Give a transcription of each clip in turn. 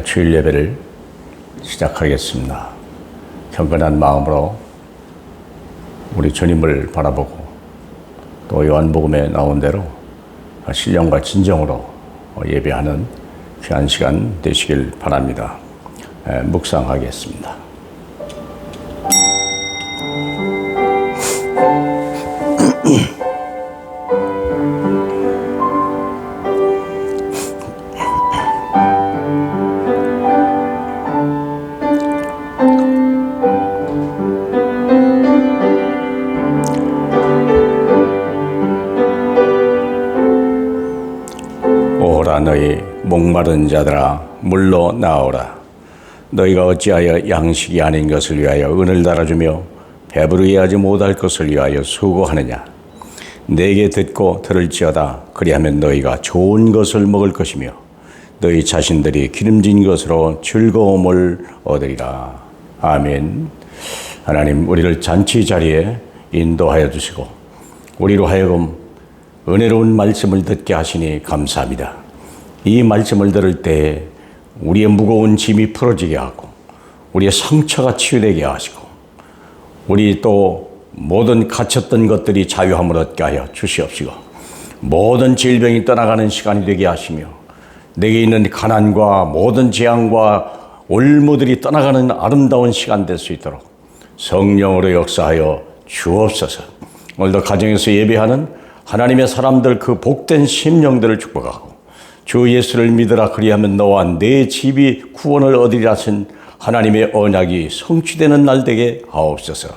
주일 예배를 시작하겠습니다. 경건한 마음으로 우리 주님을 바라보고 또 요한복음에 나온 대로 신령과 진정으로 예배하는 귀한 시간 되시길 바랍니다. 묵상하겠습니다. 오라 너희 목마른 자들아 물로 나오라. 너희가 어찌하여 양식이 아닌 것을 위하여 은을 달아주며 배부르게 하지 못할 것을 위하여 수고하느냐. 내게 듣고 들을지어다. 그리하면 너희가 좋은 것을 먹을 것이며 너희 자신들이 기름진 것으로 즐거움을 얻으리라. 아멘. 하나님, 우리를 잔치 자리에 인도하여 주시고 우리로 하여금 은혜로운 말씀을 듣게 하시니 감사합니다. 이 말씀을 들을 때 우리의 무거운 짐이 풀어지게 하고 우리의 상처가 치유되게 하시고 우리 또 모든 갇혔던 것들이 자유함을 얻게 하여 주시옵시고 모든 질병이 떠나가는 시간이 되게 하시며 내게 있는 가난과 모든 재앙과 올무들이 떠나가는 아름다운 시간 될 수 있도록 성령으로 역사하여 주옵소서. 오늘도 가정에서 예배하는 하나님의 사람들 그 복된 심령들을 축복하고 주 예수를 믿으라 그리하면 너와 내 집이 구원을 얻으리라 하신 하나님의 언약이 성취되는 날 되게 하옵소서.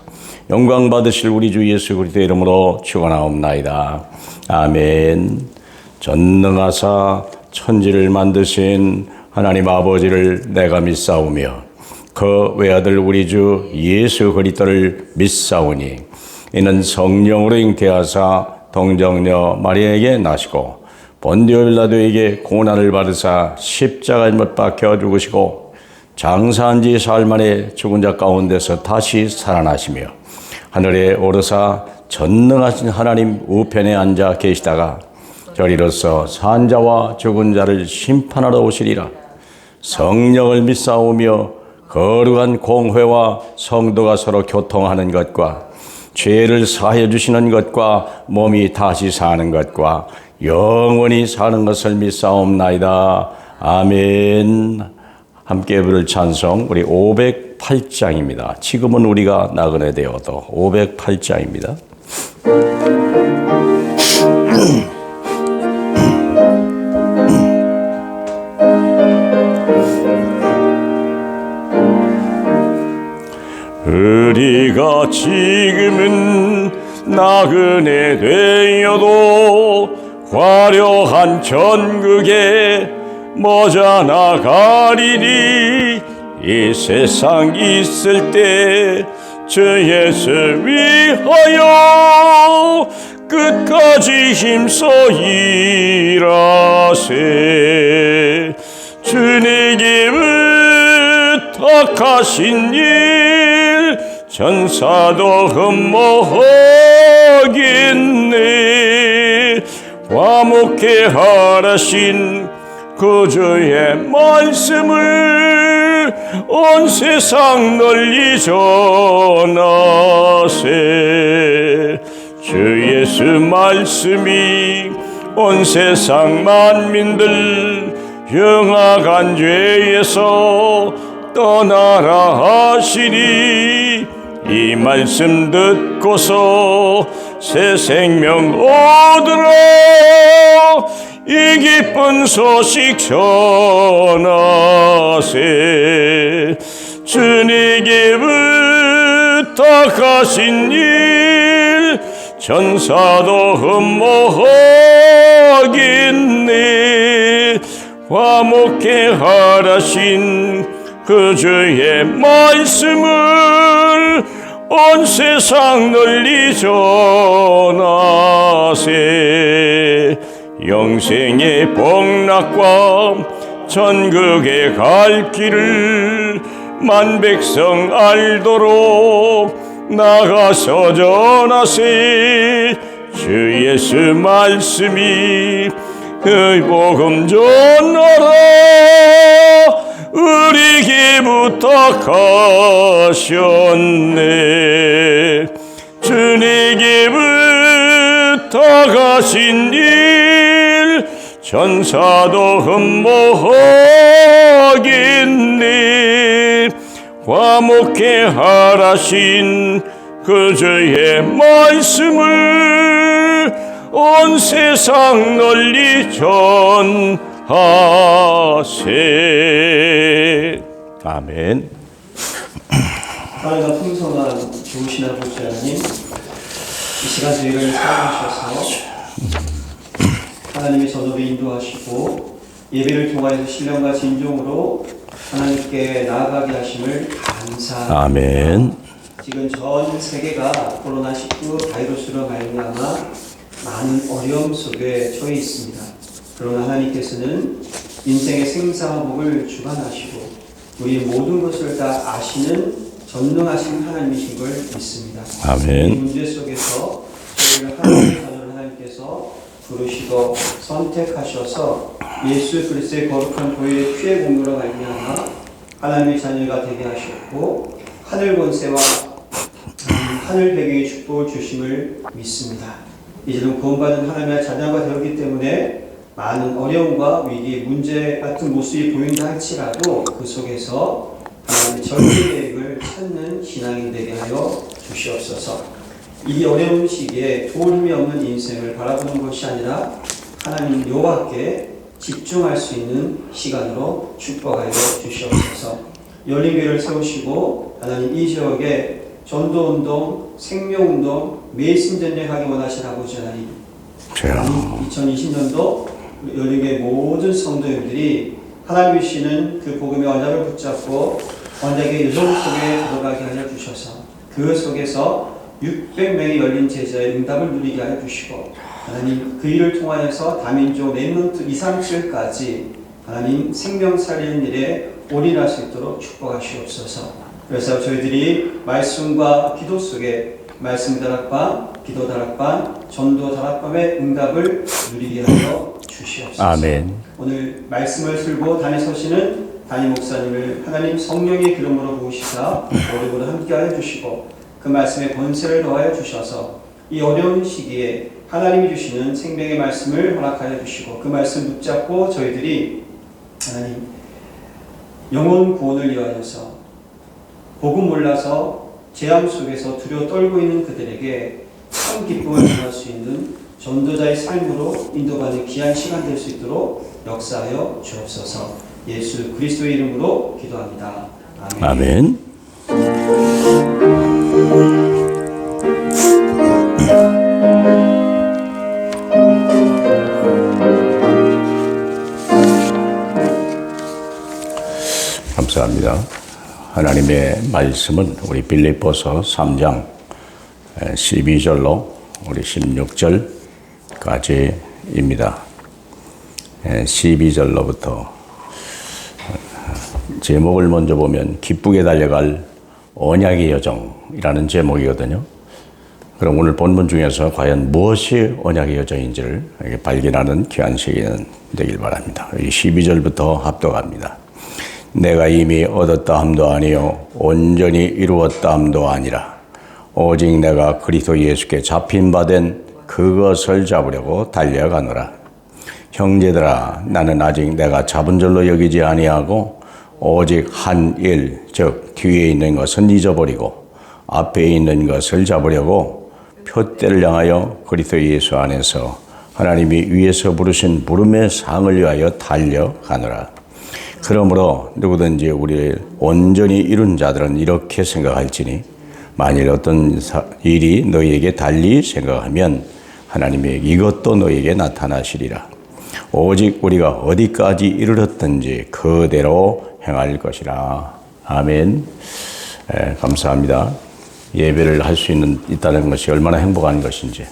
영광 받으실 우리 주 예수 그리스도의 이름으로 축원하옵나이다. 아멘. 전능하사 천지를 만드신 하나님 아버지를 내가 믿사오며 그 외아들 우리 주 예수 그리스도를 믿사오니 이는 성령으로 잉태하사 동정녀 마리아에게 나시고 본디오 빌라도에게 고난을 받으사 십자가에 못 박혀 죽으시고 장사한 지 사흘 만에 죽은 자 가운데서 다시 살아나시며 하늘에 오르사 전능하신 하나님 우편에 앉아 계시다가 저리로서 산 자와 죽은 자를 심판하러 오시리라. 성령을 믿사오며 거룩한 공회와 성도가 서로 교통하는 것과 죄를 사하여 주시는 것과 몸이 다시 사는 것과 영원히 사는 것을 믿사옵나이다. 아멘. 함께 부를 찬송 우리 508장입니다. 지금은 우리가 나그네 되어도 508장입니다. 우리가 지금은 나그네 되어도 화려한 천국에 머지않아 가리니 이 세상 있을 때 주 예수 위하여 끝까지 힘써 일하세. 주님께 부탁하신 일 전사도 흠모하겠네. 화목해 하라신 구주의 말씀을 온 세상 널리 전하세. 주 예수 말씀이 온 세상 만민들 영악한 죄에서 떠나라 하시니 이 말씀 듣고서 새 생명 얻으라. 이 기쁜 소식 전하세. 주님께 부탁하신 일 전사도 흠모하겠네. 화목해 하라신 그 주의 말씀을 온 세상 널리 전하세. 영생의 복락과 천국에 갈 길을 만백성 알도록 나가서 전하세. 주 예수 말씀이 그 복음 전하라. 부탁하셨네. 주님께 부탁하신 일 천사도 흠모하겠네. 과묵해 하라신 그 주의 말씀을 온 세상 널리 전하세. 아멘. 하나님과 풍성한 좋으신 아버지 하나님, 이 시간 저희를 사랑하셔서 하나님의 전업에 인도하시고 예배를 통하여서 신령과 진정으로 하나님께 나아가게 하심을 감사합니다. 아멘. 지금 전 세계가 코로나19 바이러스로 말미암아 많은 어려움 속에 처해 있습니다. 그러나 하나님께서는 인생의 생사화복을 주관하시고 우리 모든 것을 다 아시는 전능하신 하나님이신 걸 믿습니다. 아멘. 이 문제 속에서 저희를 하나님의 자녀를 하나님께서 부르시고 선택하셔서 예수 그리스도의 거룩한 보혈의 피의 공로로 말미암아 하나님의 자녀가 되게 하셨고 하늘 권세와 하늘 배경의 축복을 주심을 믿습니다. 이제는 구원받은 하나님의 자녀가 되었기 때문에 많은 어려움과 위기, 문제 같은 모습이 보인다 할지라도 그 속에서 하나님의 절대 계획을 찾는 신앙이 되게 하여 주시옵소서. 이 어려운 시기에 도움이 없는 인생을 바라보는 것이 아니라 하나님 여호와께 집중할 수 있는 시간으로 축복하여 주시옵소서. 열린교회를 세우시고 하나님 이 지역에 전도운동, 생명운동, 메신전쟁하기 원하신 아버지 하나님, 2020년도 열린교회 모든 성도님들이 하나님이 주시는 그 복음의 언약을 붙잡고 언약의 여정 속에 들어가게 하여 주셔서 그 속에서 600명의 열린 제자의 응답을 누리게 하여 주시고 하나님 그 일을 통하여서 다민족 렘넌트 2, 3층까지 하나님 생명 살리는 일에 올인할 수 있도록 축복하시옵소서. 그래서 저희들이 말씀과 기도 속에 말씀 다락방, 기도 다락방, 전도 다락방의 응답을 누리게 하여 주시옵소서. 아멘. 오늘 말씀을 들고 단에 서시는 담임 목사님을 하나님 성령의 기름으로 부으시사 우리보다 함께하여 주시고 그 말씀에 권세를 더하여 주셔서 이 어려운 시기에 하나님이 주시는 생명의 말씀을 허락하여 주시고 그 말씀 붙잡고 저희들이 하나님 영혼 구원을 위하여서 복음 몰라서 재앙 속에서 두려워 떨고 있는 그들에게 참 기쁨을 전할 수 있는 전도자의 삶으로 인도받는 귀한 시간 될 수 있도록 역사하여 주옵소서. 예수 그리스도의 이름으로 기도합니다. 아멘. 감사합니다. 하나님의 말씀은 우리 빌립보서 3장 12절로 우리 16절까지입니다. 12절로부터 제목을 먼저 보면 기쁘게 달려갈 언약의 여정이라는 제목이거든요. 그럼 오늘 본문 중에서 과연 무엇이 언약의 여정인지를 발견하는 귀한 시간 되길 바랍니다. 12절부터 합독합니다. 내가 이미 얻었다 함도 아니요 온전히 이루었다 함도 아니라 오직 내가 그리스도 예수께 잡힌 바 된 그것을 잡으려고 달려가노라. 형제들아, 나는 아직 내가 잡은 줄로 여기지 아니하고 오직 한 일, 즉 뒤에 있는 것은 잊어버리고 앞에 있는 것을 잡으려고 표대를 향하여 그리스도 예수 안에서 하나님이 위에서 부르신 부름의 상을 위하여 달려가노라. 그러므로 누구든지 우리를 온전히 이룬 자들은 이렇게 생각할지니 만일 어떤 일이 너희에게 달리 생각하면 하나님의 이것도 너희에게 나타나시리라. 오직 우리가 어디까지 이르렀든지 그대로 행할 것이라. 아멘. 감사합니다. 예배를 할 수 있다는 것이 얼마나 행복한 것인지,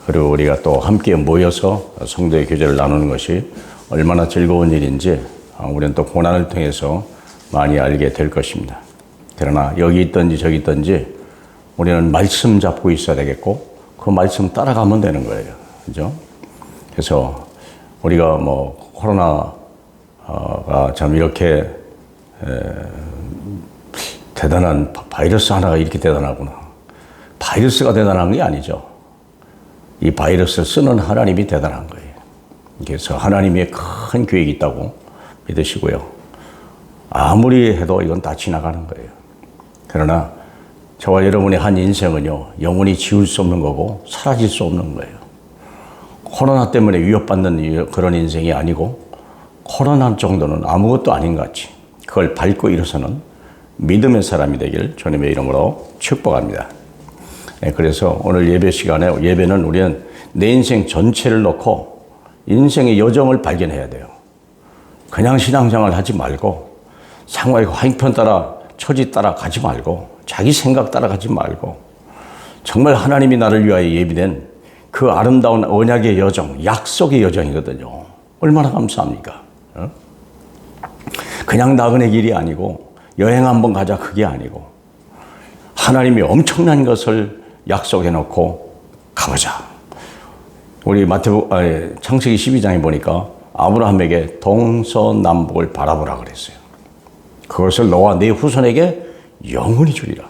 그리고 우리가 또 함께 모여서 성도의 교제를 나누는 것이 얼마나 즐거운 일인지 우리는 또 고난을 통해서 많이 알게 될 것입니다. 그러나 여기 있든지 저기 있든지 우리는 말씀 잡고 있어야 되겠고 그 말씀 따라가면 되는 거예요. 그죠? 그래서 우리가 코로나가 참 이렇게 대단한 바이러스 하나가 이렇게 대단하구나. 바이러스가 대단한 게 아니죠. 이 바이러스를 쓰는 하나님이 대단한 거예요. 그래서 하나님의 큰 계획이 있다고 믿으시고요. 아무리 해도 이건 다 지나가는 거예요. 그러나 저와 여러분의 한 인생은요, 영원히 지울 수 없는 거고 사라질 수 없는 거예요. 코로나 때문에 위협받는 그런 인생이 아니고 코로나 정도는 아무것도 아닌 것 같이 그걸 밟고 일어서는 믿음의 사람이 되길 주님의 이름으로 축복합니다. 그래서 오늘 예배 시간에 예배는 우리는 내 인생 전체를 놓고 인생의 여정을 발견해야 돼요. 그냥 신앙생활 하지 말고 상황의 화인편 따라 처지 따라 가지 말고 자기 생각 따라 가지 말고 정말 하나님이 나를 위하여 예비된 그 아름다운 언약의 여정, 약속의 여정이거든요. 얼마나 감사합니까? 그냥 나그네 길이 아니고 여행 한번 가자 그게 아니고 하나님이 엄청난 것을 약속해 놓고 가보자. 우리 창세기 12장에 보니까 아브라함에게 동서남북을 바라보라 그랬어요. 그것을 너와 네 후손에게 영원히 주리라.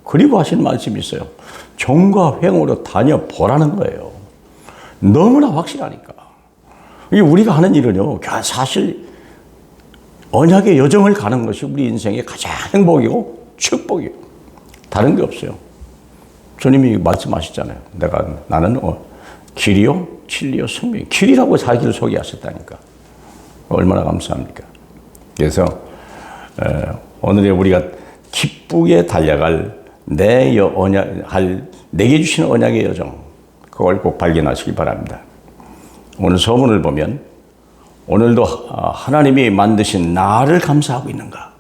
그리고 하신 말씀이 있어요. 종과 횡으로 다녀보라는 거예요. 너무나 확실하니까. 우리가 하는 일은요, 사실 언약의 여정을 가는 것이 우리 인생의 가장 행복이고 축복이에요. 다른 게 없어요. 주님이 말씀하셨잖아요. 나는 길이요, 진리요, 생명이. 길이라고 자기를 소개하셨다니까. 얼마나 감사합니까? 그래서 오늘의 우리가 기쁘게 달려갈 내게 주신 언약의 여정, 그걸 꼭 발견하시기 바랍니다. 오늘 서문을 보면 오늘도 하나님이 만드신 나를 감사하고 있는가?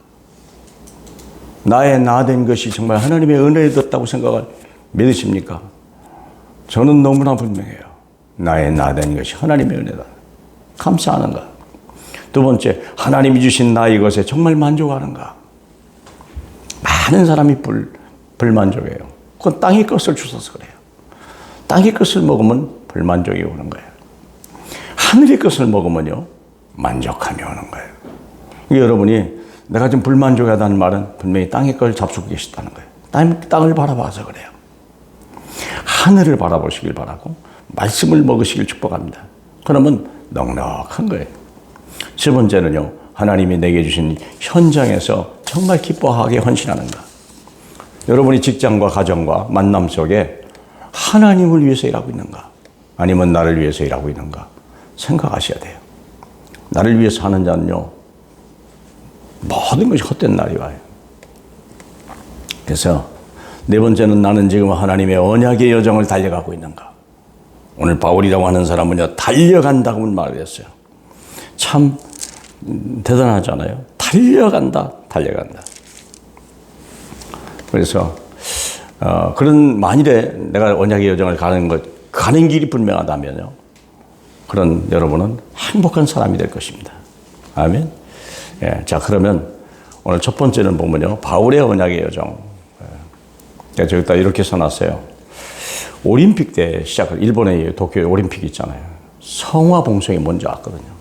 나의 나 된 것이 정말 하나님의 은혜였다고 생각을 믿으십니까? 저는 너무나 분명해요. 나의 나 된 것이 하나님의 은혜다. 감사하는가? 두 번째, 하나님이 주신 나 이것에 정말 만족하는가? 많은 사람이 불만족해요. 그건 땅의 것을 주셔서 그래요. 땅의 것을 먹으면 불만족이 오는 거예요. 하늘의 것을 먹으면요, 만족함이 오는 거예요. 여러분이 내가 지금 불만족하다는 말은 분명히 땅의 걸 잡수고 계시다는 거예요. 땅을 바라봐서 그래요. 하늘을 바라보시길 바라고 말씀을 먹으시길 축복합니다. 그러면 넉넉한 거예요. 세 번째는요, 하나님이 내게 주신 현장에서 정말 기뻐하게 헌신하는가. 여러분이 직장과 가정과 만남 속에 하나님을 위해서 일하고 있는가, 아니면 나를 위해서 일하고 있는가 생각하셔야 돼요. 나를 위해서 하는 자는요, 모든 것이 헛된 날이 와요. 그래서 네 번째는 나는 지금 하나님의 언약의 여정을 달려가고 있는가. 오늘 바울이라고 하는 사람은요, 달려간다고 말을 했어요. 참 대단하잖아요. 달려간다. 그래서 그런 만일에 내가 언약의 여정을 가는 길이 분명하다면요, 그런 여러분은 행복한 사람이 될 것입니다. 아멘. 예, 자, 그러면 오늘 첫 번째는 보면요, 바울의 언약의 여정. 저기다 이렇게 써놨어요. 올림픽 때 일본의 도쿄 올림픽 있잖아요. 성화 봉송이 먼저 왔거든요.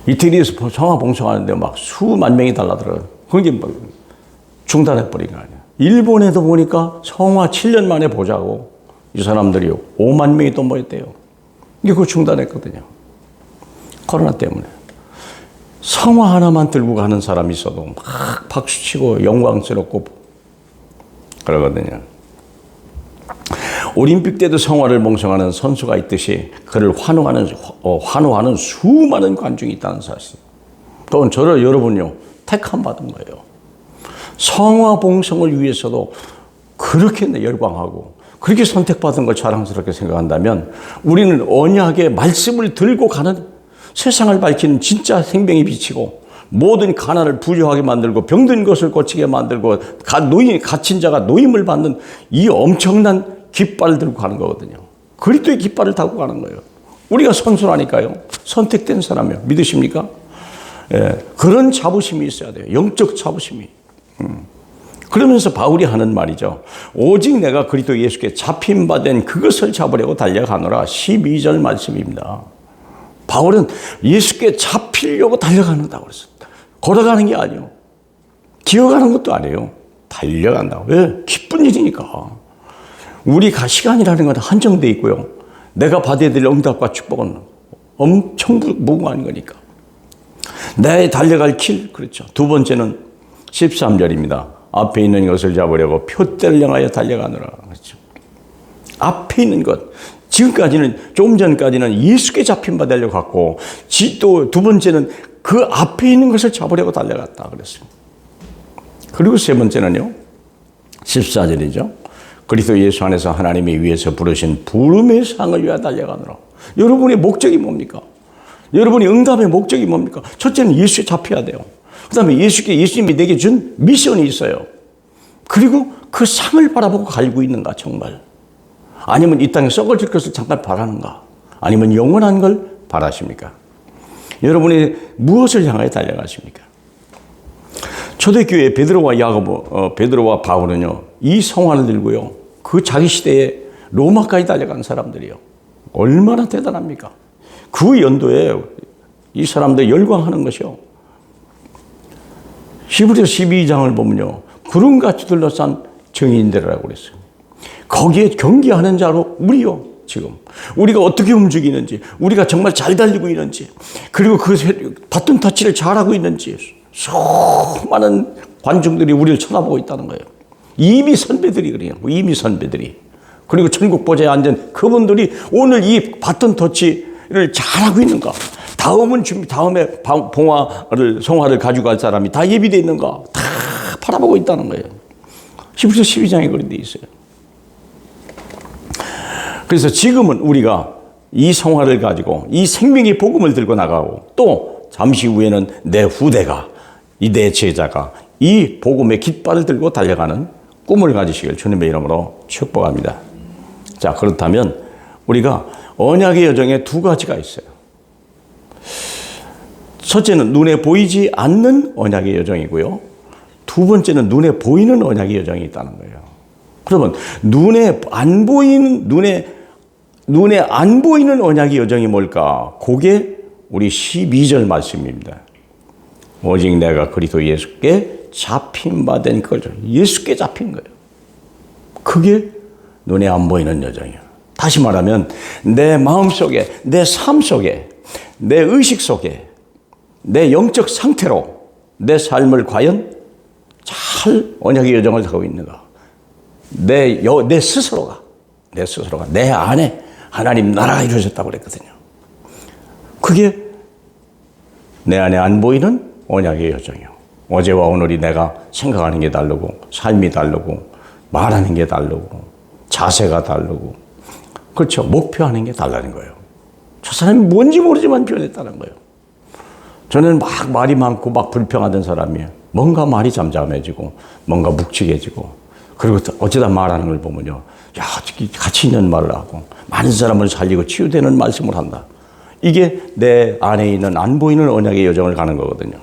이태리에서 성화 봉송하는데 막 수만 명이 달라들어요. 그게 막 중단해버린 거 아니에요. 일본에도 보니까 성화 7년 만에 보자고 이 사람들이 5만 명이 또 모였대요. 이게 그거 중단했거든요. 코로나 때문에. 성화 하나만 들고 가는 사람이 있어도 막 박수치고 영광스럽고 그러거든요. 올림픽 때도 성화를 봉송하는 선수가 있듯이 그를 환호하는 수많은 관중이 있다는 사실. 그건 여러분요, 택함 받은 거예요. 성화 봉송을 위해서도 그렇게 열광하고 그렇게 선택받은 걸 자랑스럽게 생각한다면 우리는 언약의 말씀을 들고 가는, 세상을 밝히는 진짜 생명이 비치고 모든 가난을 부유하게 만들고 병든 것을 고치게 만들고 갇힌 자가 노임을 받는 이 엄청난 깃발을 들고 가는 거거든요. 그리스도의 깃발을 타고 가는 거예요. 우리가 선수라니까요. 선택된 사람이요. 믿으십니까? 예, 그런 자부심이 있어야 돼요. 영적 자부심이. 그러면서 바울이 하는 말이죠. 오직 내가 그리스도 예수께 잡힌 바 된 그것을 잡으려고 달려가노라. 12절 말씀입니다. 바울은 예수께 잡히려고 달려가는다고 그랬습니다. 걸어가는 게 아니요. 기어가는 것도 아니에요. 달려간다. 왜? 기쁜 일이니까. 우리가 시간이라는 건 한정되어 있고요. 내가 받아야 될 응답과 축복은 엄청 무궁한 거니까. 내 달려갈 길, 그렇죠. 두 번째는 13절입니다. 앞에 있는 것을 잡으려고 표대를 향하여 달려가느라. 그렇죠. 앞에 있는 것. 지금까지는, 조금 전까지는 예수께 잡힌 바 되려고 갔고, 또 두 번째는 그 앞에 있는 것을 잡으려고 달려갔다. 그랬어요. 그리고 세 번째는요, 14절이죠. 그리스도 예수 안에서 하나님이 위에서 부르신 부름의 상을 위하여 달려가느라. 여러분의 목적이 뭡니까? 여러분의 응답의 목적이 뭡니까? 첫째는 예수에 잡혀야 돼요. 그 다음에 예수님이 내게 준 미션이 있어요. 그리고 그 상을 바라보고 갈고 있는가, 정말. 아니면 이 땅에 썩어질 것을 잠깐 바라는가? 아니면 영원한 걸 바라십니까? 여러분이 무엇을 향하여 달려가십니까? 초대교회 베드로와 바울은요, 이 성화를 들고요, 그 자기 시대에 로마까지 달려간 사람들이요. 얼마나 대단합니까? 그 연도에 이 사람들 열광하는 것이요. 히브리서 12장을 보면요, 구름같이 둘러싼 정인들이라고 그랬어요. 거기에 경계하는 자로 우리요, 지금. 우리가 어떻게 움직이는지, 우리가 정말 잘 달리고 있는지, 그리고 그 바톤 터치를 잘하고 있는지, 수많은 관중들이 우리를 쳐다보고 있다는 거예요. 이미 선배들이 그래요. 이미 선배들이. 그리고 천국 보좌에 앉은 그분들이 오늘 이 바톤 터치를 잘하고 있는가? 다음에 성화를 가지고 갈 사람이 다 예비되어 있는가? 다 바라보고 있다는 거예요. 히브리서 12장에 그런 데 있어요. 그래서 지금은 우리가 이 성화를 가지고 이 생명의 복음을 들고 나가고, 또 잠시 후에는 내 후대가, 내 제자가 이 복음의 깃발을 들고 달려가는 꿈을 가지시길 주님의 이름으로 축복합니다. 자, 그렇다면 우리가 언약의 여정에 두 가지가 있어요. 첫째는 눈에 보이지 않는 언약의 여정이고요. 두 번째는 눈에 보이는 언약의 여정이 있다는 거예요. 그러면 눈에 안 보이는 언약의 여정이 뭘까? 그게 우리 12절 말씀입니다. 오직 내가 그리스도 예수께 잡힌 바 된 거죠. 예수께 잡힌 거예요. 그게 눈에 안 보이는 여정이에요. 다시 말하면 내 마음 속에, 내 삶 속에, 내 의식 속에, 내 영적 상태로 내 삶을 과연 잘 언약의 여정을 하고 있는가? 내 스스로가 내 안에 하나님 나라가 이루어졌다고 그랬거든요. 그게 내 안에 안 보이는 언약의 여정이요. 어제와 오늘이 내가 생각하는 게 다르고, 삶이 다르고, 말하는 게 다르고, 자세가 다르고, 그렇죠. 목표하는 게 달라는 거예요. 저 사람이 뭔지 모르지만 변했다는 거예요. 저는 막 말이 많고 막 불평하던 사람이에요. 뭔가 말이 잠잠해지고, 뭔가 묵직해지고, 그리고 어쩌다 말하는 걸 보면요, 야, 가치 있는 말을 하고, 많은 사람을 살리고 치유되는 말씀을 한다. 이게 내 안에 있는 안 보이는 언약의 여정을 가는 거거든요.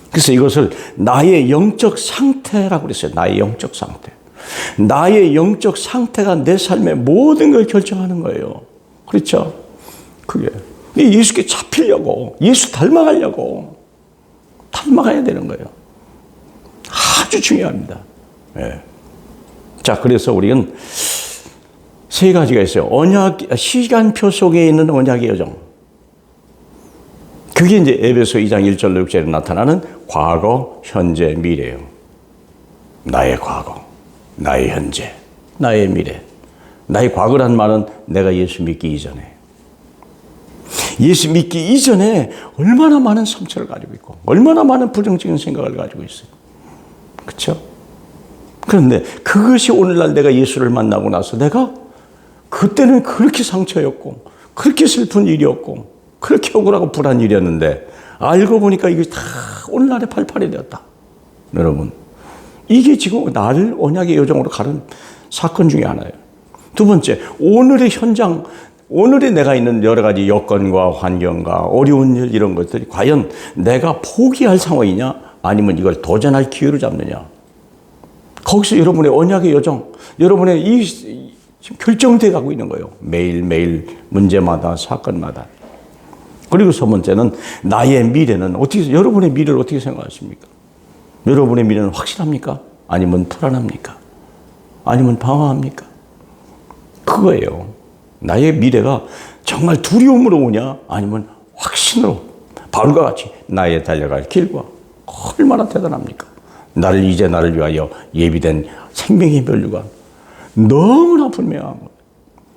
그래서 이것을 나의 영적 상태라고 그랬어요. 나의 영적 상태. 나의 영적 상태가 내 삶의 모든 걸 결정하는 거예요. 그렇죠? 그게 예수께 잡히려고, 예수 닮아가려고 닮아가야 되는 거예요. 아주 중요합니다. 네. 자, 그래서 우리는 세 가지가 있어요. 시간표 속에 있는 언약의 여정. 그게 이제 에베소 2장 1절 6절에 나타나는 과거, 현재, 미래예요. 나의 과거, 나의 현재, 나의 미래. 나의 과거란 말은 내가 예수 믿기 이전에. 예수 믿기 이전에 얼마나 많은 상처를 가지고 있고, 얼마나 많은 부정적인 생각을 가지고 있어요. 그렇죠? 그런데 그것이 오늘날 내가 예수를 만나고 나서 내가 그때는 그렇게 상처였고, 그렇게 슬픈 일이었고, 그렇게 억울하고 불안 일이었는데, 알고 보니까 이게 다 오늘날의 발판이 되었다. 여러분, 이게 지금 나를 언약의 여정으로 가는 사건 중에 하나예요. 두 번째, 오늘의 현장, 오늘의 내가 있는 여러 가지 여건과 환경과 어려운 일, 이런 것들이 과연 내가 포기할 상황이냐, 아니면 이걸 도전할 기회로 잡느냐. 거기서 여러분의 언약의 여정, 여러분의 지금 결정돼 가고 있는 거예요. 매일매일 문제마다, 사건마다. 그리고 세 번째는 나의 미래는 여러분의 미래를 어떻게 생각하십니까? 여러분의 미래는 확실합니까? 아니면 불안합니까? 아니면 방황합니까? 그거예요. 나의 미래가 정말 두려움으로 오냐? 아니면 확신으로 바울과 같이 나의 달려갈 길과 얼마나 대단합니까? 이제 나를 위하여 예비된 생명의 면류가 너무나 분명한 거예요.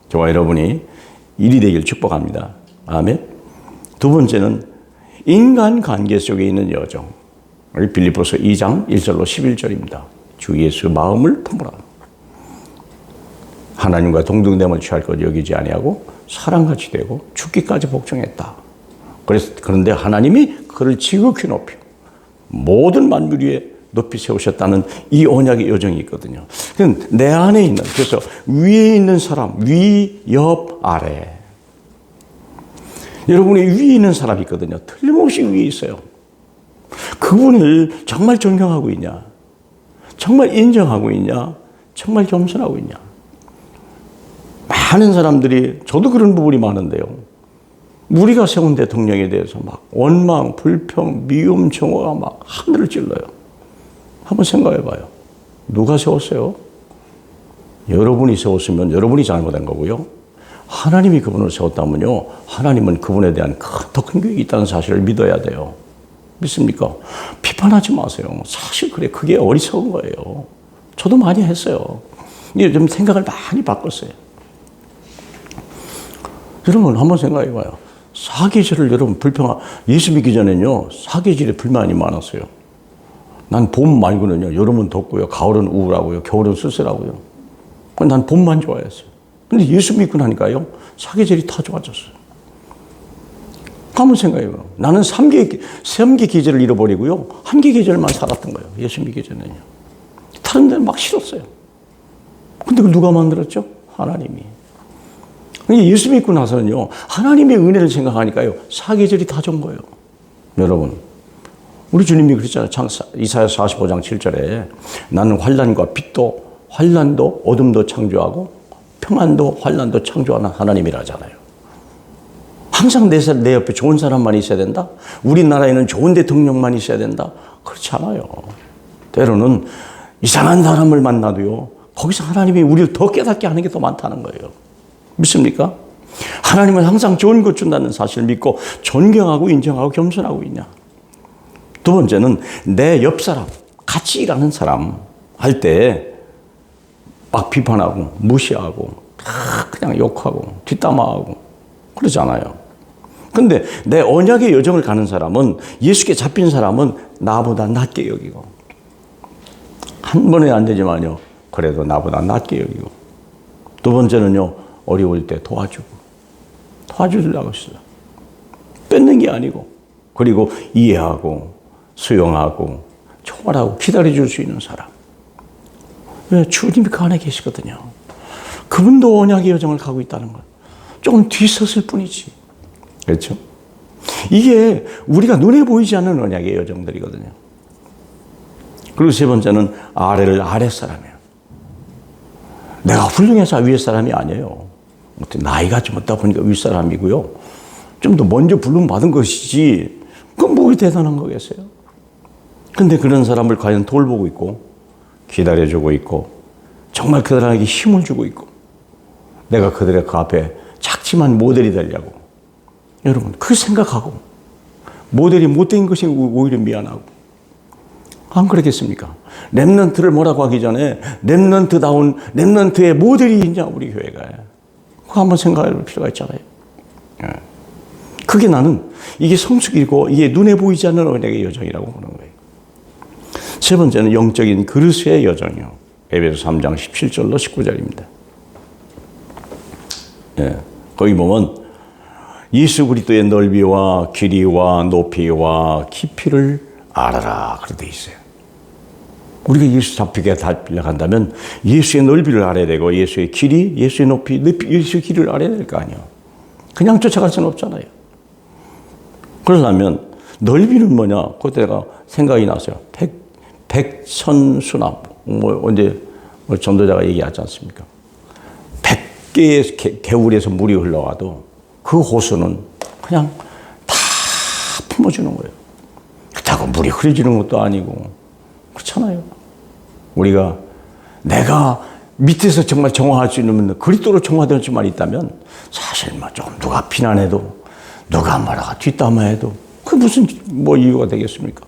저와 여러분이 일이 되길 축복합니다. 아멘. 두 번째는 인간 관계 속에 있는 여정. 우리 빌립보서 2장 1절로 11절입니다. 주 예수 마음을 품으라. 하나님과 동등됨을 취할 것 여기지 아니하고 사랑같이 되고 죽기까지 복종했다. 그런데 하나님이 그를 지극히 높여 모든 만물 위에 높이 세우셨다는 이 언약의 여정이 있거든요. 내 안에 있는, 그래서 위에 있는 사람, 위, 옆, 아래. 여러분이 위에 있는 사람이 있거든요. 틀림없이 위에 있어요. 그분을 정말 존경하고 있냐? 정말 인정하고 있냐? 정말 겸손하고 있냐? 많은 사람들이, 저도 그런 부분이 많은데요. 우리가 세운 대통령에 대해서 막 원망, 불평, 미움, 정오가 막 하늘을 찔러요. 한번 생각해 봐요. 누가 세웠어요? 여러분이 세웠으면 여러분이 잘못한 거고요. 하나님이 그분을 세웠다면요. 하나님은 그분에 대한 더 큰 계획이 있다는 사실을 믿어야 돼요. 믿습니까? 비판하지 마세요. 사실 그래. 그게 어리석은 거예요. 저도 많이 했어요. 좀 생각을 많이 바꿨어요. 여러분 한번 생각해 봐요. 사계절을 여러분 예수 믿기 전에는요. 사계절에 불만이 많았어요. 난 봄 말고는요. 여름은 덥고요. 가을은 우울하고요. 겨울은 쓸쓸하고요. 난 봄만 좋아했어요. 근데 예수 믿고 나니까요. 사계절이 다 좋아졌어요. 한번 생각해봐요. 나는 3개 계절을 잃어버리고요. 한 개 계절만 살았던 거예요. 예수 믿기 전에는요. 다른 데는 막 싫었어요. 근데 그걸 누가 만들었죠? 하나님이. 예수 믿고 나서는요. 하나님의 은혜를 생각하니까요. 사계절이 다 좋은 거예요. 여러분. 우리 주님이 그랬잖아요. 이사야 45장 7절에 나는 환난도 어둠도 창조하고 평안도 환난도 창조하는 하나님이라잖아요. 항상 내 옆에 좋은 사람만 있어야 된다? 우리나라에는 좋은 대통령만 있어야 된다? 그렇지 않아요. 때로는 이상한 사람을 만나도요. 거기서 하나님이 우리를 더 깨닫게 하는 게 더 많다는 거예요. 믿습니까? 하나님은 항상 좋은 것 준다는 사실을 믿고 존경하고 인정하고 겸손하고 있냐? 두 번째는 내 옆 사람, 같이 일하는 사람 할 때 막 비판하고 무시하고 그냥 욕하고 뒷담화하고 그러잖아요. 근데 내 언약의 여정을 가는 사람은 예수께 잡힌 사람은 나보다 낮게 여기고 한 번에 안 되지만요. 그래도 나보다 낮게 여기고 두 번째는요. 어려울 때 도와주려고 있어요. 뺏는 게 아니고 그리고 이해하고 수용하고 초월하고 기다려줄 수 있는 사람. 왜? 주님이 그 안에 계시거든요. 그분도 언약의 여정을 가고 있다는 것. 조금 뒤섰을 뿐이지. 그렇죠? 이게 우리가 눈에 보이지 않는 언약의 여정들이거든요. 그리고 세 번째는 아랫사람이에요. 내가 훌륭해서 윗사람이 아니에요. 나이가 좀 없다 보니까 윗사람이고요. 좀 더 먼저 부름 받은 것이지. 그건 뭐 대단한 거겠어요? 근데 그런 사람을 과연 돌보고 있고 기다려주고 있고 정말 그들에게 힘을 주고 있고 내가 그들의 그 앞에 작지만 모델이 되려고 여러분 그 생각하고 모델이 못된 것이 오히려 미안하고 안 그렇겠습니까? 렘넌트를 뭐라고 하기 전에 렘넌트의 모델이 있냐 우리 교회가 그거 한번 생각할 필요가 있잖아요. 그게 나는 이게 성숙이고 이게 눈에 보이지 않는 언약의 여정이라고 보는 거예요. 세 번째는 영적인 그리스도의 여정이요. 에베소 3장 17절로 19절입니다. 거기 보면 예수 그리스도의 넓이와 길이와 높이와 깊이를 알아라 그렇게 돼 있어요. 우리가 예수 잡히게 달려간다면 예수의 넓이를 알아야 되고 예수의 길이, 예수의 높이, 예수의 길을 알아야 될 거 아니에요. 그냥 쫓아갈 수는 없잖아요. 그러려면 넓이는 뭐냐? 그때가 생각이 났어요. 백천수남. 언제 전도자가 얘기하지 않습니까? 100개의 개울에서 물이 흘러와도 그 호수는 그냥 다 품어주는 거예요. 그렇다고 물이 흐려지는 것도 아니고 그렇잖아요. 우리가 내가 밑에서 정말 정화할 수 있는 그리스도로 정화될 수만 있다면 사실 좀 누가 비난해도 누가 뭐라가 뒷담화해도 그 무슨 이유가 되겠습니까?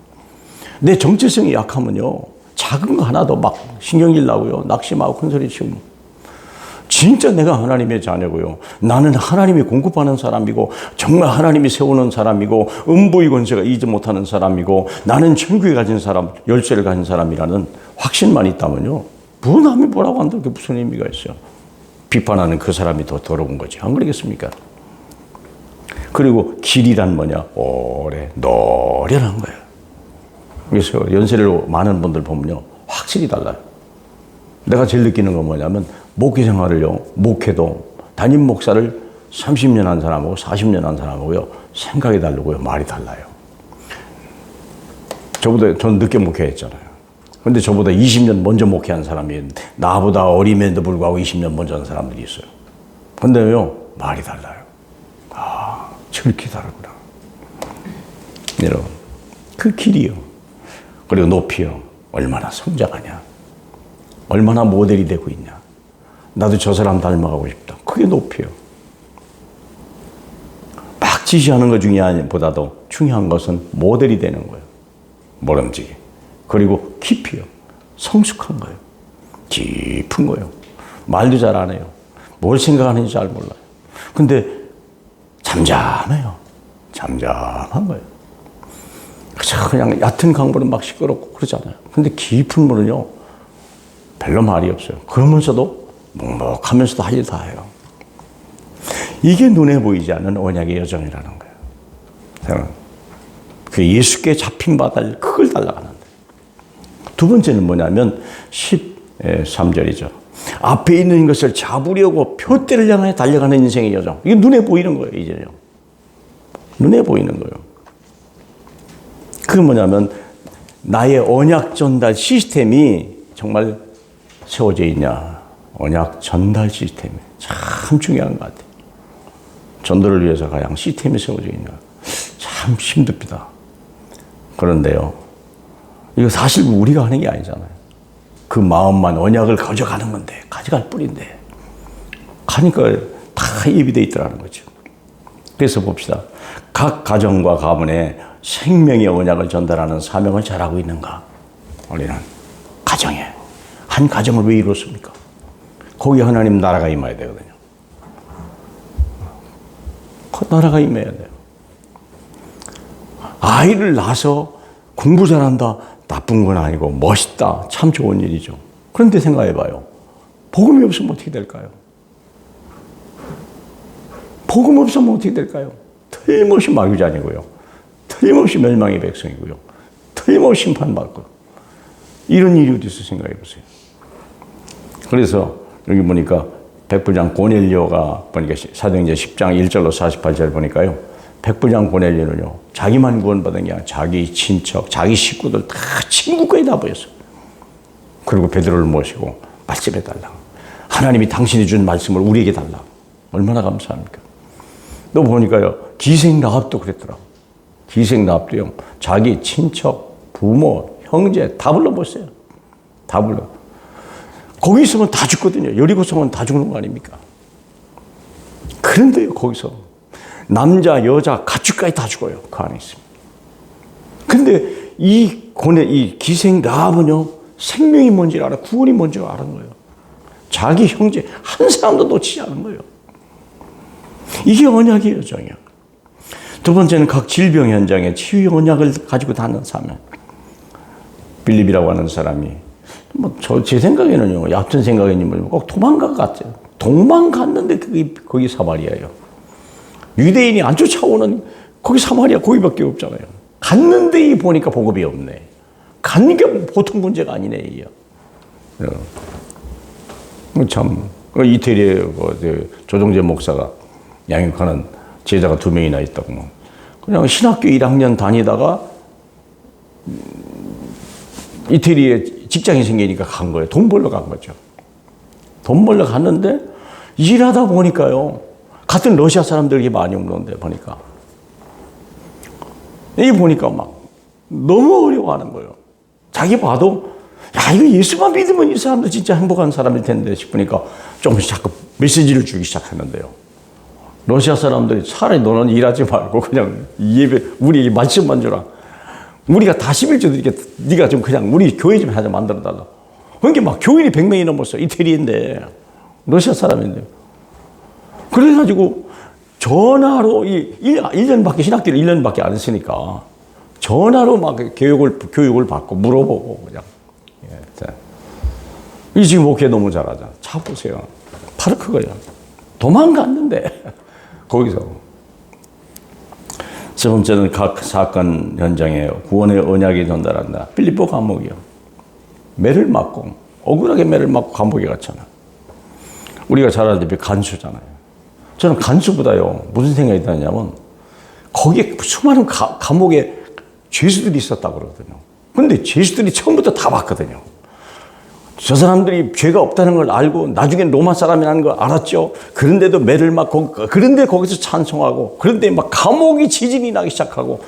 내 정체성이 약하면요 작은 거 하나도 막 신경질 나고요 낙심하고 큰소리 치고 진짜 내가 하나님의 자녀고요 나는 하나님이 공급하는 사람이고 정말 하나님이 세우는 사람이고 음부의 권세가 이지 못하는 사람이고 나는 천국에 가진 사람 열쇠를 가진 사람이라는 확신만 있다면요 남이 뭐라고 한다는 게 무슨 의미가 있어요? 비판하는 그 사람이 더 더러운 거지 안 그러겠습니까? 그리고 길이란 뭐냐? 오래 노련한 거예요. 그래서 연세를 많은 분들 보면요 확실히 달라요. 내가 제일 느끼는 건 뭐냐면 목회 생활을요 목회도 담임 목사를 30년 한 사람하고 40년 한 사람하고요 생각이 다르고요 말이 달라요. 전 늦게 목회했잖아요. 근데 저보다 20년 먼저 목회한 사람이 나보다 어림에도 불구하고 20년 먼저 한 사람들이 있어요. 근데요 말이 달라요. 저렇게 다르구나. 여러분 그 길이요 그리고 높이요 얼마나 성장하냐 얼마나 모델이 되고 있냐 나도 저 사람 닮아가고 싶다. 그게 높이요. 막 지시하는 것 보다도 중요한 것은 모델이 되는 거예요. 모름지기. 그리고 깊이요. 성숙한 거예요. 깊은 거예요. 말도 잘 안 해요. 뭘 생각하는지 잘 몰라요. 근데 잠잠해요. 잠잠한 거예요. 그냥 얕은 강물은 막 시끄럽고 그러잖아요. 근데 깊은 물은요, 별로 말이 없어요. 그러면서도 묵묵하면서도 할 일 다 해요. 이게 눈에 보이지 않는 언약의 여정이라는 거예요. 그 예수께 잡힌 바를 그걸 달라가는데. 두 번째는 뭐냐면 13절이죠. 앞에 있는 것을 잡으려고 표대를 향해 달려가는 인생의 여정. 이게 눈에 보이는 거예요, 이제요. 눈에 보이는 거예요. 그게 뭐냐면 나의 언약 전달 시스템이 정말 세워져 있냐. 언약 전달 시스템이 참 중요한 것 같아요. 전도를 위해서 가장 시스템이 세워져 있냐. 참 힘듭니다. 그런데요, 이거 사실 우리가 하는 게 아니잖아요. 그 마음만 언약을 가져가는 건데, 가져갈 뿐인데. 가니까 다 예비되어 있더라는 거죠. 그래서 봅시다. 각 가정과 가문에 생명의 언약을 전달하는 사명을 잘하고 있는가? 우리는 가정에. 한 가정을 왜 이뤘습니까? 거기 하나님 나라가 임해야 되거든요. 그 나라가 임해야 돼요. 아이를 낳아서 공부 잘한다. 나쁜 건 아니고 멋있다. 참 좋은 일이죠. 그런데 생각해봐요. 복음이 없으면 어떻게 될까요? 복음 없으면 어떻게 될까요? 틀림없이 마귀자녀고요. 틀림없이 멸망의 백성이고요. 틀림없이 심판받고. 이런 일이 어디서 생각해보세요. 그래서 여기 보니까 백부장 고넬료가 보니까 사도행전 10장 1절로 48절 보니까요. 백부장 고넬료는요. 자기만 구원받은 게 아니라 자기 친척, 자기 식구들 다 친구까지 다 보였어요. 그리고 베드로를 모시고 말씀해달라. 하나님이 당신이 준 말씀을 우리에게 달라. 얼마나 감사합니까? 또 보니까요. 기생 라합도 그랬더라고. 기생 라합도요. 자기 친척, 부모, 형제 다 불러보세요. 다 불러. 거기 있으면 다 죽거든요. 여리고성은 다 죽는 거 아닙니까? 그런데요, 거기서 남자, 여자, 가축까지 다 죽어요. 그 안에 있습니다. 근데 이 기생 라합은요, 생명이 뭔지 알아, 구원이 뭔지 아는 거예요. 자기 형제 한 사람도 놓치지 않은 거예요. 이게 언약의 여정이에요. 두 번째는 각 질병 현장에 치유의 언약을 가지고 다니는 사명. 빌립이라고 하는 사람이 제 생각에는요, 얕은 생각이면 꼭 도망간 것 같아요. 도망갔는데 거기 사마리아예요. 유대인이 안 쫓아오는 거기 사마리아 거기밖에 없잖아요. 갔는데 보니까 복음이 없네. 가는 게 보통 문제가 아니네. 참 이태리에 조정재 목사가 양육하는 제자가 2명이나 있다고. 그냥 신학교 1학년 다니다가 이태리에 직장이 생기니까 간 거예요. 돈 벌러 간 거죠. 돈 벌러 갔는데 일하다 보니까요. 같은 러시아 사람들이 많이 오는데 보니까 막 너무 어려워하는 거예요. 자기 봐도 야, 이거 예수만 믿으면 이 사람도 진짜 행복한 사람일 텐데 싶으니까 조금씩 자꾸 메시지를 주기 시작했는데요. 러시아 사람들이 차라리 너는 일하지 말고 그냥 예배, 우리 말씀만 주라. 우리가 다 11조 드릴게. 네가 좀 그냥 우리 교회 좀 하자 만들어달라. 그러니까 막 교인이 100명이 넘었어. 이태리인데. 러시아 사람인데. 그래가지고 전화로 1년밖에 신학기를 1년밖에 안 했으니까 전화로 막 교육을 받고 물어보고 그냥. 예, 자. 이 지금 목회 너무 잘하잖아. 차 보세요. 파르크가요. 도망갔는데 거기서. 세 번째는 각 사건 현장에 구원의 언약이 전달한다. 빌립보 감옥이요. 매를 맞고 억울하게 매를 맞고 감옥에 갔잖아. 우리가 잘 알다시피 간수잖아요. 저는 간수보다요 무슨 생각이 드냐면 거기에 수많은 감옥에 죄수들이 있었다고 그러거든요. 근데 죄수들이 처음부터 다 봤거든요. 저 사람들이 죄가 없다는 걸 알고 나중엔 로마 사람이라는 걸 알았죠. 그런데도 매를 맞고 그런데 거기서 찬송하고 그런데 막 감옥이 지진이 나기 시작하고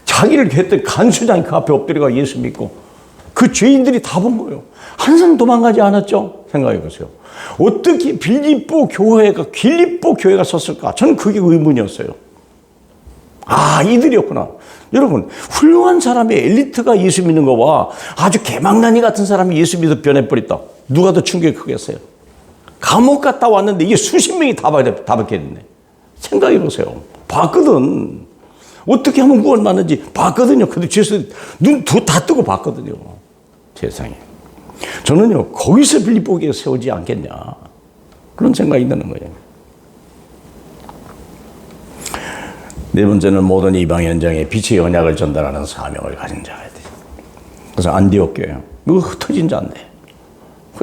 자기를 했던 간수장이 그 앞에 엎드려가 예수 믿고 그 죄인들이 다 본 거예요. 한 사람 도망가지 않았죠? 생각해 보세요. 어떻게 빌립보 교회가 섰을까? 저는 그게 의문이었어요. 아, 이들이었구나. 여러분, 훌륭한 사람의 엘리트가 예수 믿는 거와 아주 개망나니 같은 사람이 예수 믿어 변해버렸다. 누가 더 충격이 크겠어요? 감옥 갔다 왔는데 이게 수십 명이 다 받게 됐네. 생각해 보세요. 봤거든. 어떻게 하면 구원 받는지 봤거든요. 근데 죄수 눈 다 뜨고 봤거든요. 세상에. 저는요, 거기서 빌립보교에 세우지 않겠냐. 그런 생각이 드는 거예요. 네 번째는 모든 이방 현장에 빛의 언약을 전달하는 사명을 가진 자가 돼. 그래서 안디옥 교회. 이거 흩어진 자인데.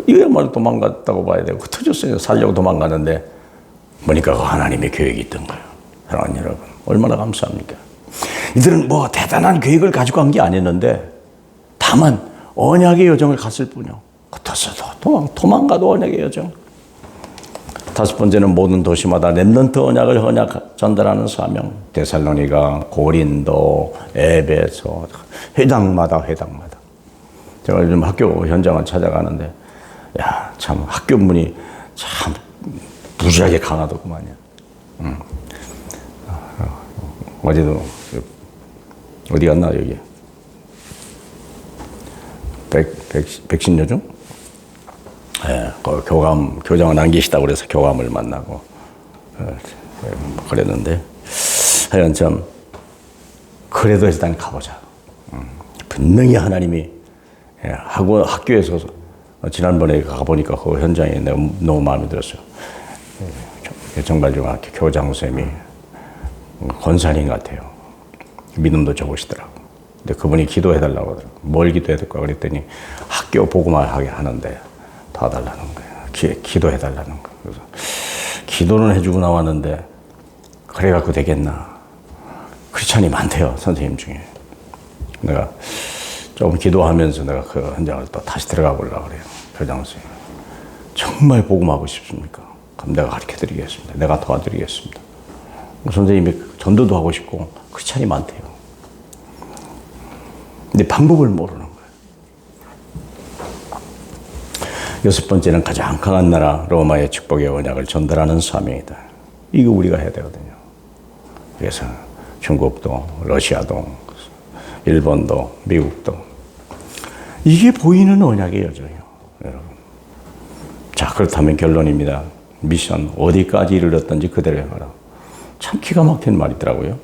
이거야말로 도망갔다고 봐야 되고, 흩어졌어요. 살려고 도망가는데, 보니까 그 하나님의 계획이 있던 거예요. 사랑하는 여러분, 얼마나 감사합니까? 이들은 뭐 대단한 계획을 가지고 간 게 아니었는데, 다만 언약의 여정을 갔을 뿐이요. 흩어져도 도망가도 언약의 여정. 다섯 번째는 모든 도시마다 렘넌트 언약을 전달하는 사명. 데살로니가, 고린도, 에베소, 회당마다. 제가 요즘 학교 현장을 찾아가는데, 야, 참 학교 문이 참 부지하게 강하더구만요. 어제도 어디 갔나 여기? 백신여중? 예, 교장을 남기시다고 그래서 교감을 만나고, 그랬는데, 하여간 참, 그래도 일단 가보자. 분명히 하나님이, 학교에서, 지난번에 가보니까 그 현장에 내가 너무 마음에 들었어요. 정발중학교 교장선생님이 권사님 같아요. 믿음도 좋으시더라고. 근데 그분이 기도해달라고 하더라고. 뭘 기도해야 될까 그랬더니 학교 복음화 하게 하는데, 도와달라는 거예요. 기도해달라는 거예요. 그래서 기도는 해주고 나왔는데 그래갖고 되겠나. 크리스찬이 많대요. 선생님 중에. 내가 조금 기도하면서 내가 그 현장을 또 다시 들어가 보려고 그래요. 교장 선생님. 정말 복음하고 싶습니까? 그럼 내가 가르쳐드리겠습니다. 내가 도와드리겠습니다. 선생님이 전도도 하고 싶고 크리스찬이 많대요. 근데 방법을 모르는 거예요. 여섯 번째는 가장 강한 나라 로마의 축복의 언약을 전달하는 사명이다. 이거 우리가 해야 되거든요. 그래서 중국도, 러시아도, 일본도, 미국도 이게 보이는 언약의 여정이에요, 여러분. 자, 그렇다면 결론입니다. 미션 어디까지 이르렀든지 그대로 해가라. 참 기가 막힌 말이더라고요.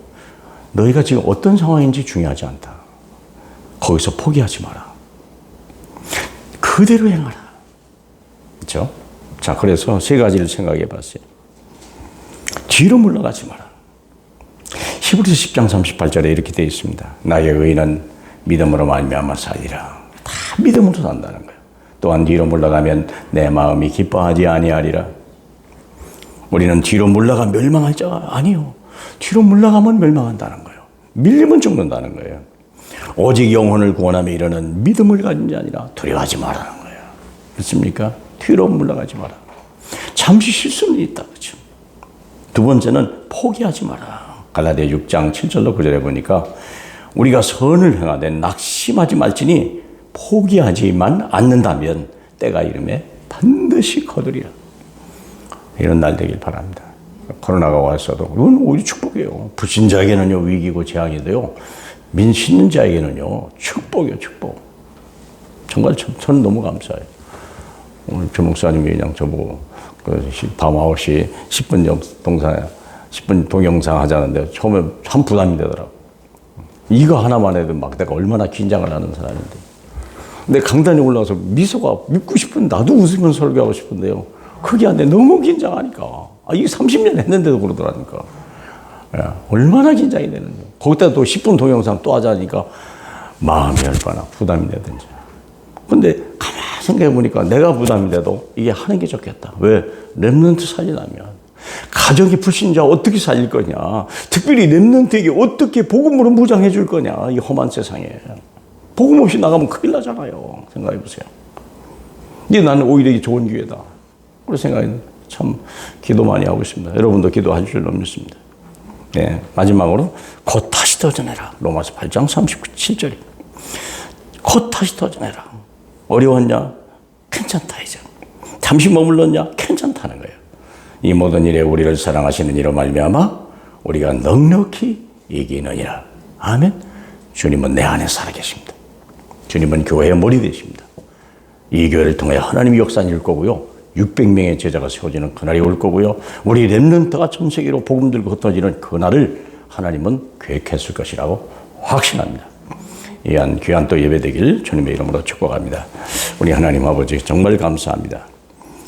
너희가 지금 어떤 상황인지 중요하지 않다. 거기서 포기하지 마라. 그대로 행하라. 그렇죠? 자, 그래서 세 가지를 생각해 봤어요. 뒤로 물러가지 마라. 히브리서 10장 38절에 이렇게 되어 있습니다. 나의 의인은 믿음으로 말미암아 살리라. 다 믿음으로 산다는 거예요. 또한 뒤로 물러가면 내 마음이 기뻐하지 아니하리라. 우리는 뒤로 물러가 멸망할 자가 아니요. 뒤로 물러가면 멸망한다는 거예요. 밀리면 죽는다는 거예요. 오직 영혼을 구원함에 이르는 믿음을 가진 자니라. 두려워하지 말라는 거예요. 그렇습니까? 뒤로 물러가지 마라. 잠시 쉴 수는 있다. 그렇죠? 두 번째는 포기하지 마라. 갈라디아 6장 7절로 9절에 보니까 우리가 선을 행하되 낙심하지 말지니 포기하지만 않는다면 때가 이름에 반드시 거두리라. 이런 날 되길 바랍니다. 코로나가 왔어도 이건 오히려 축복이에요. 불신자에게는요 위기고 재앙인데요, 믿는 자에게는요 축복이에요. 축복. 정말 저는 너무 감사해요. 오늘 조 목사님이 그냥 저보고 밤 9시 10분 동영상 하자는데 처음에 참 부담이 되더라고. 이거 하나만 해도 막 내가 얼마나 긴장을 하는 사람인데. 근데 강단에 올라와서 미소가 웃고 싶은, 나도 웃으면서 설교하고 싶은데요, 그게 안 돼. 너무 긴장하니까. 이게 30년 했는데도 그러더라니까. 야, 얼마나 긴장이 되는지. 거기다 또 10분 동영상 또 하자니까 마음이 얼마나 부담이 되든지. 근데 가만히 생각해보니까 내가 부담이 돼도 이게 하는 게 좋겠다. 왜? 렘넌트 살리려면. 가정의 불신자 어떻게 살릴 거냐. 특별히 렘넌트에게 어떻게 복음으로 무장해 줄 거냐. 이 험한 세상에. 복음 없이 나가면 큰일 나잖아요. 생각해보세요. 근데 나는 오히려 이게 좋은 기회다. 그런 생각이 참 기도 많이 하고 있습니다. 여러분도 기도할 줄로 믿습니다. 네, 마지막으로 곧 다시 도전해라. 로마서 8장 37절입니다. 곧 다시 도전해라. 어려웠냐? 괜찮다 이제. 잠시 머물렀냐? 괜찮다는 거예요. 이 모든 일에 우리를 사랑하시는 이로 말미암아 우리가 넉넉히 이기느니라. 아멘. 주님은 내 안에 살아계십니다. 주님은 교회의 머리 되십니다. 이 교회를 통해 하나님이 역사를 일 거고요, 600명의 제자가 세워지는 그날이 올 거고요, 우리 렘넌트가 전 세계로 복음 들고 흩어지는 그날을 하나님은 계획했을 것이라고 확신합니다. 이한 귀한 또 예배되길 주님의 이름으로 축복합니다. 우리 하나님 아버지 정말 감사합니다.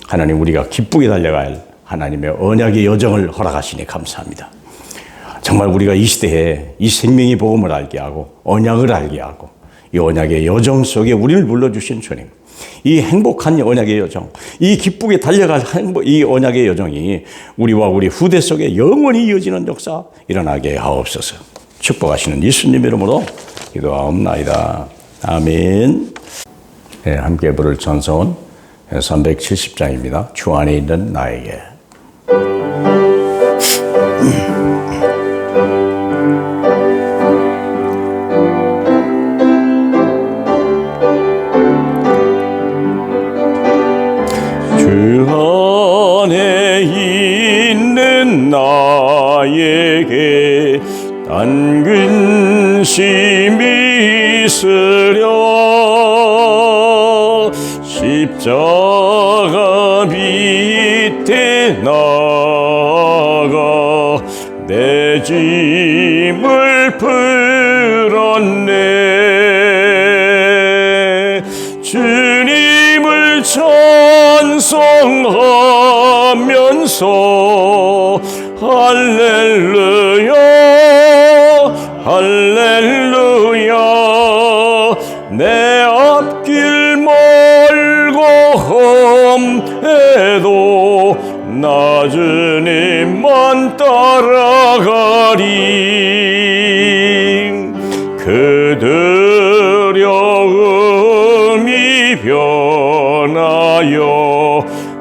하나님, 우리가 기쁘게 달려갈 하나님의 언약의 여정을 허락하시니 감사합니다. 정말 우리가 이 시대에 이 생명의 복음을 알게 하고 언약을 알게 하고 이 언약의 여정 속에 우리를 불러주신 주님, 이 행복한 언약의 여정, 이 기쁘게 달려갈 이 언약의 여정이 우리와 우리 후대 속에 영원히 이어지는 역사 일어나게 하옵소서. 축복하시는 예수님 이름으로 기도하옵나이다. 아멘. 네, 함께 부를 찬송은 370장입니다. 주 안에 있는 나에게. 주 안에 있는 나에게 단 근심이 있으려 십자가 밑에 나가 내 짐을 풀었네. 주님을 찬송하면서 할렐루야 할렐루야. 내 앞길 멀고 험해도 나 주님만 따라가리. 그 두려움이 변하여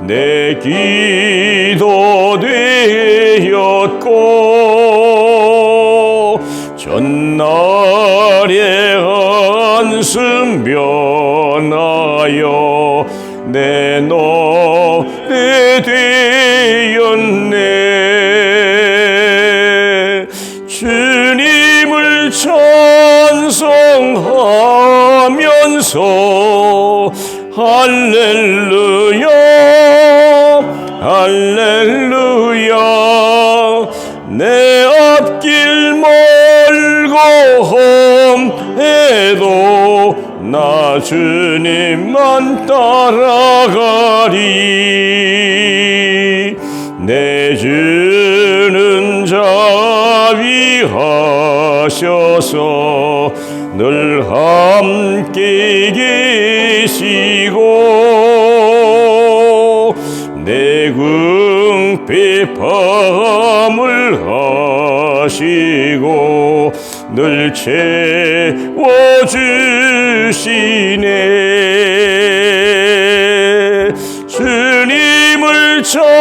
내 기도 되었고 전날의 한숨 변하여 내 노래 되었네. 주님을 찬송하면서 할렐루야 할렐루야. 내 앞길 멀고 험해도 나 주님만 따라가리. 내 주는 자비하셔서 늘 함께 계시고 내 궁핍함을 하시고 늘 채워주시네. 주님을 찬송하면서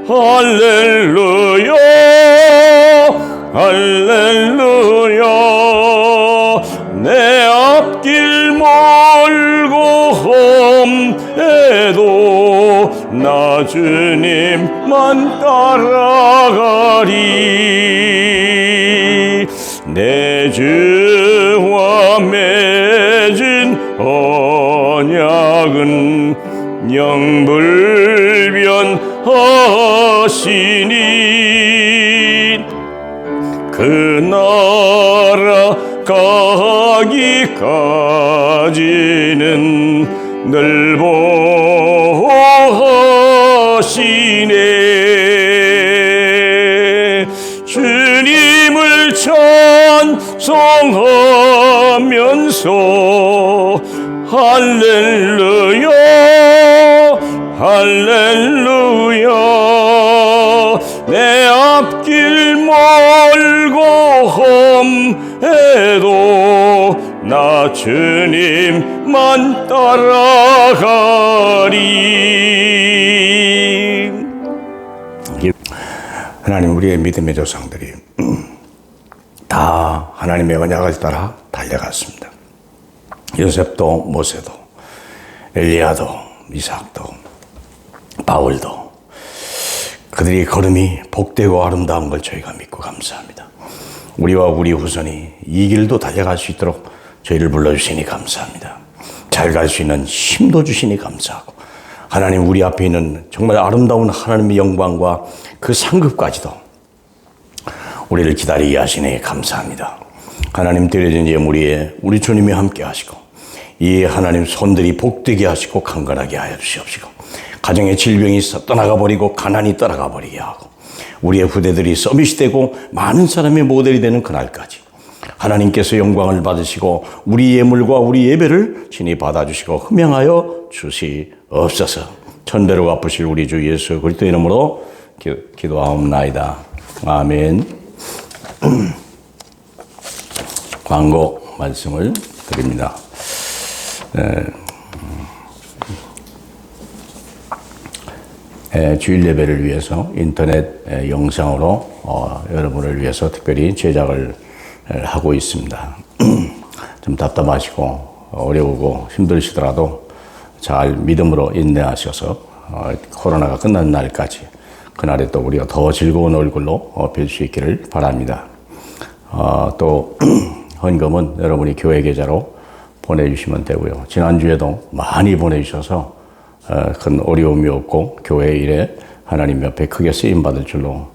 할렐루야 할렐루야. 할렐루야. 내 앞길 멀고 험해도 나 주님만 따라가리. 내 주와 맺은 언약은 영불변하시니 그 나라 가기까지는 늘 보호하시네. 주님을 찬송하면서 할렐루야 할렐루야. 내 앞길 멀고 험해도 나 주님만 따라가리. 하나님, 우리의 믿음의 조상들이 다 하나님의 언약을 따라 달려갔습니다. 요셉도 모세도 엘리야도 이삭도 바울도 그들의 걸음이 복되고 아름다운 걸 저희가 믿고 감사합니다. 우리와 우리 후손이 이 길도 달려갈 수 있도록 저희를 불러주시니 감사합니다. 잘 갈 수 있는 힘도 주시니 감사하고, 하나님, 우리 앞에 있는 정말 아름다운 하나님의 영광과 그 상급까지도 우리를 기다리게 하시니 감사합니다. 하나님, 드려진 예물에 우리 주님이 함께 하시고, 이 하나님 손들이 복되게 하시고 강건하게 하여 주시옵시고, 가정의 질병이 떠나가 버리고 가난이 떠나가 버리게 하고, 우리의 후대들이 서밋이 되고 많은 사람의 모델이 되는 그날까지 하나님께서 영광을 받으시고 우리 예물과 우리 예배를 친히 받아주시고 흠양하여 주시옵소서. 천대로 갚으실 우리 주 예수 그리스도의 이름으로 기도하옵나이다. 아멘. 광고 말씀을 드립니다. 주일 예배를 위해서 인터넷 영상으로 여러분을 위해서 특별히 제작을 하고 있습니다. 좀 답답하시고 어려우고 힘드시더라도 잘 믿음으로 인내하셔서 코로나가 끝나는 날까지, 그날에 또 우리가 더 즐거운 얼굴로 뵐 수 있기를 바랍니다. 또 헌금은 여러분이 교회 계좌로 보내주시면 되고요. 지난주에도 많이 보내주셔서 큰 어려움이 없고 교회 일에 하나님 옆에 크게 쓰임받을 줄로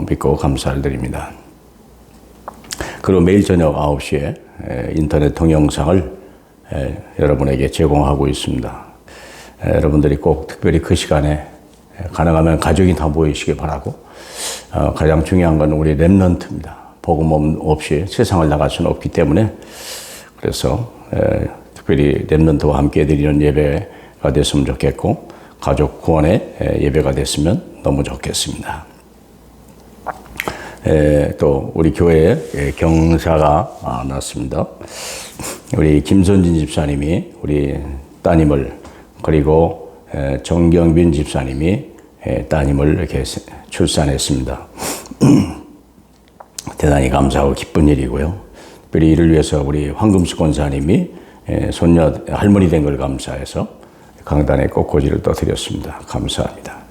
믿고 감사를 드립니다. 그리고 매일 저녁 9시에 인터넷 동영상을 여러분에게 제공하고 있습니다. 여러분들이 꼭 특별히 그 시간에 가능하면 가족이 다 모이시기 바라고, 가장 중요한 건 우리 렘넌트입니다. 복음 없이 세상을 나갈 수는 없기 때문에, 그래서 특별히 렘넌트와 함께 드리는 예배가 됐으면 좋겠고, 가족 구원의 예배가 됐으면 너무 좋겠습니다. 또 우리 교회에 경사가 났습니다. 우리 김선진 집사님이 우리 따님을, 그리고 정경빈 집사님이 따님을 이렇게 출산했습니다. 대단히 감사하고 기쁜 일이고요. 특별히 이를 위해서 우리 황금수 권사님이 손녀 할머니 된 걸 감사해서 강단에 꽃꽂이를 또 드렸습니다. 감사합니다.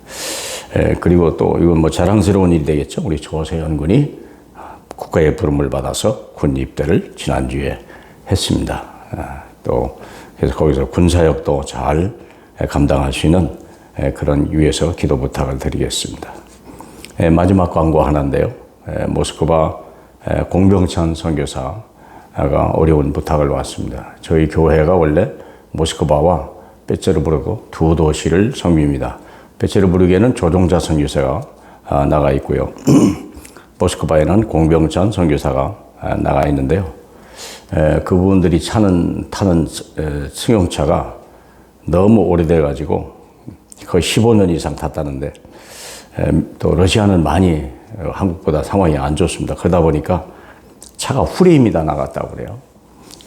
그리고 또 이건 뭐 자랑스러운 일이 되겠죠. 우리 조세현 군이 국가의 부름을 받아서 군 입대를 지난주에 했습니다. 또 그래서 거기서 군사역도 잘 감당할 수 있는 그런 위해서 기도 부탁을 드리겠습니다. 마지막 광고 하나인데요. 모스크바 공병찬 선교사가 어려운 부탁을 왔습니다. 저희 교회가 원래 모스크바와 베체르부르크 두 도시를 섬깁니다. 베체르부르크에는 조종자 선교사가 나가 있고요. 모스크바에는 공병찬 선교사가 나가 있는데요. 그분들이 타는 승용차가 너무 오래돼가지고 거의 15년 이상 탔다는데, 또 러시아는 많이 한국보다 상황이 안 좋습니다. 그러다 보니까 차가 후레임이 다 나갔다고 그래요.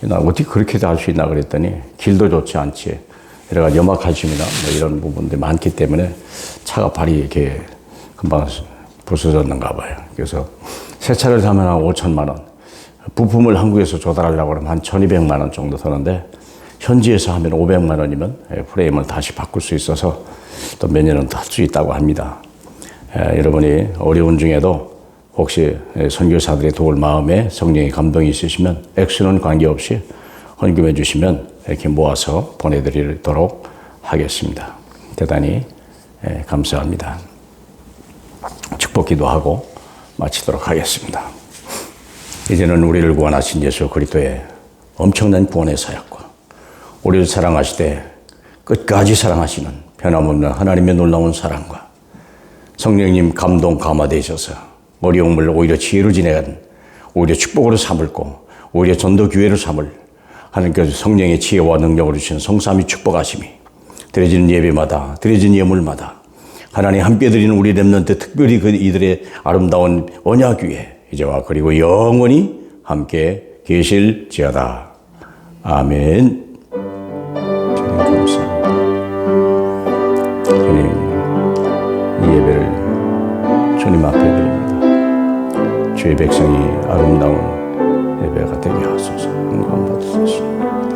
나 어떻게 그렇게 할 수 있나 그랬더니, 길도 좋지 않지, 여러 가지 염화칼슘이나 뭐 이런 부분들이 많기 때문에 차가 발이 이렇게 금방 부서졌는가 봐요. 그래서 새 차를 사면 한 5천만 원, 부품을 한국에서 조달하려고 하면 한 1,200만 원 정도 드는데 현지에서 하면 500만 원이면 프레임을 다시 바꿀 수 있어서 또 몇 년은 더 할 수 있다고 합니다. 여러분이 어려운 중에도 혹시 선교사들의 도울 마음에 성령의 감동이 있으시면 액수는 관계없이 헌금해 주시면 이렇게 모아서 보내드리도록 하겠습니다. 대단히 감사합니다. 축복 기도하고 마치도록 하겠습니다. 이제는 우리를 구원하신 예수 그리스도의 엄청난 구원의 사역과 우리를 사랑하시되 끝까지 사랑하시는 변함없는 하나님의 놀라운 사랑과 성령님 감동 감화되셔서 어려움을 오히려 지혜로 지내는 오히려 축복으로 삼을고 오히려 전도 기회를 삼을 하나님께서 성령의 지혜와 능력으로 주신 성삼위 축복하심이 드려지는 예배마다 드려지는 예물마다 하나님 함께 드리는 우리 렘넌트 특별히 이들의 아름다운 언약 위에 이제와 그리고 영원히 함께 계실지어다. 아멘. 주님 감사합니다. 주님 이 예배를 주님 앞에 드립니다. 주의 백성이 아름다운 예배가 되게 하소서. 응감 받으소서.